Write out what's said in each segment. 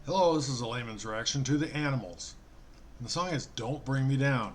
Hello, this is a Layman's reaction to The Animals. And the song is Don't Bring Me Down.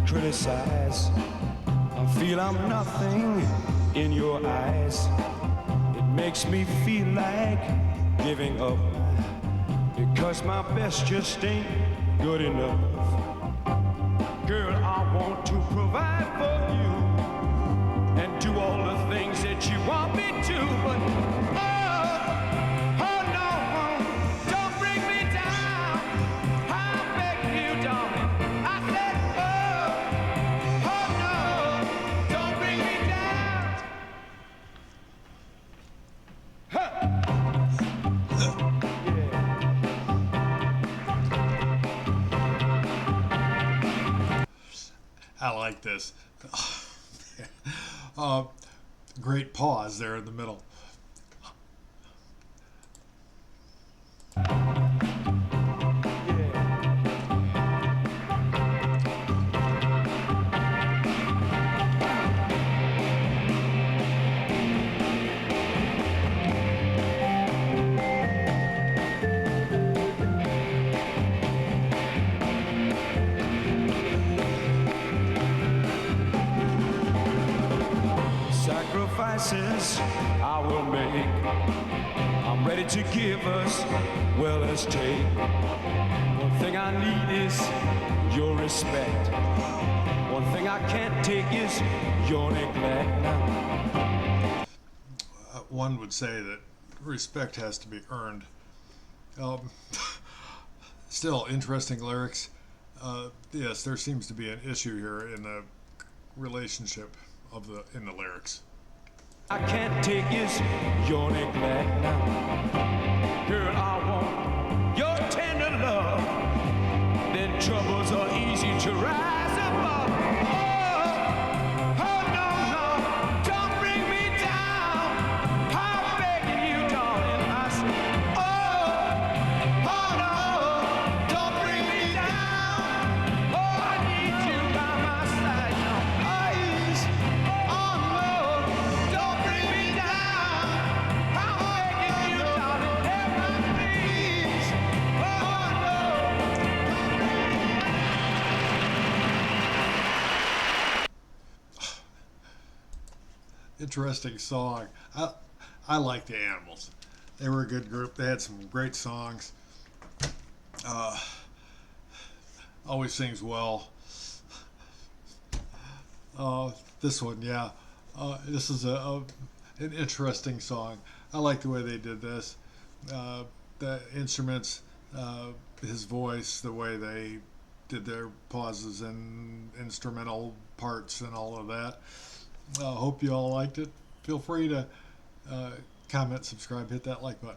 Criticize. I feel I'm nothing in your eyes. It makes me feel like giving up, because my best just ain't good enough. Girl, I want to provide for you and do all the things that you want me to, but oh no, don't bring me down. I beg you, darling. I said, I like this. Great pause there in the middle. Sacrifices I will make. I'm ready to give us well as take. One thing I need is your respect. One thing I can't take is your neglect. One would say that respect has to be earned. Still, interesting lyrics. Yes, there seems to be an issue here in the relationship in the lyrics. I can't take is your neglect now. Girl, I want your tender love. Then troubles are easy to rise above. Oh no, no, don't bring me down. I'm begging you, darling. I say, oh no, don't bring me down. Oh, I need you by my side now. Please, oh no, don't bring me down. I'm begging you, darling. Help me, please. Oh no, don't bring me down. Interesting song. I like the Animals. They were a good group. They had some great songs. Always sings well. This one, yeah. This is an interesting song. I like the way they did this. The instruments, his voice, the way they did their pauses and instrumental parts and all of that. Hope you all liked it. Feel free to comment, subscribe, hit that like button.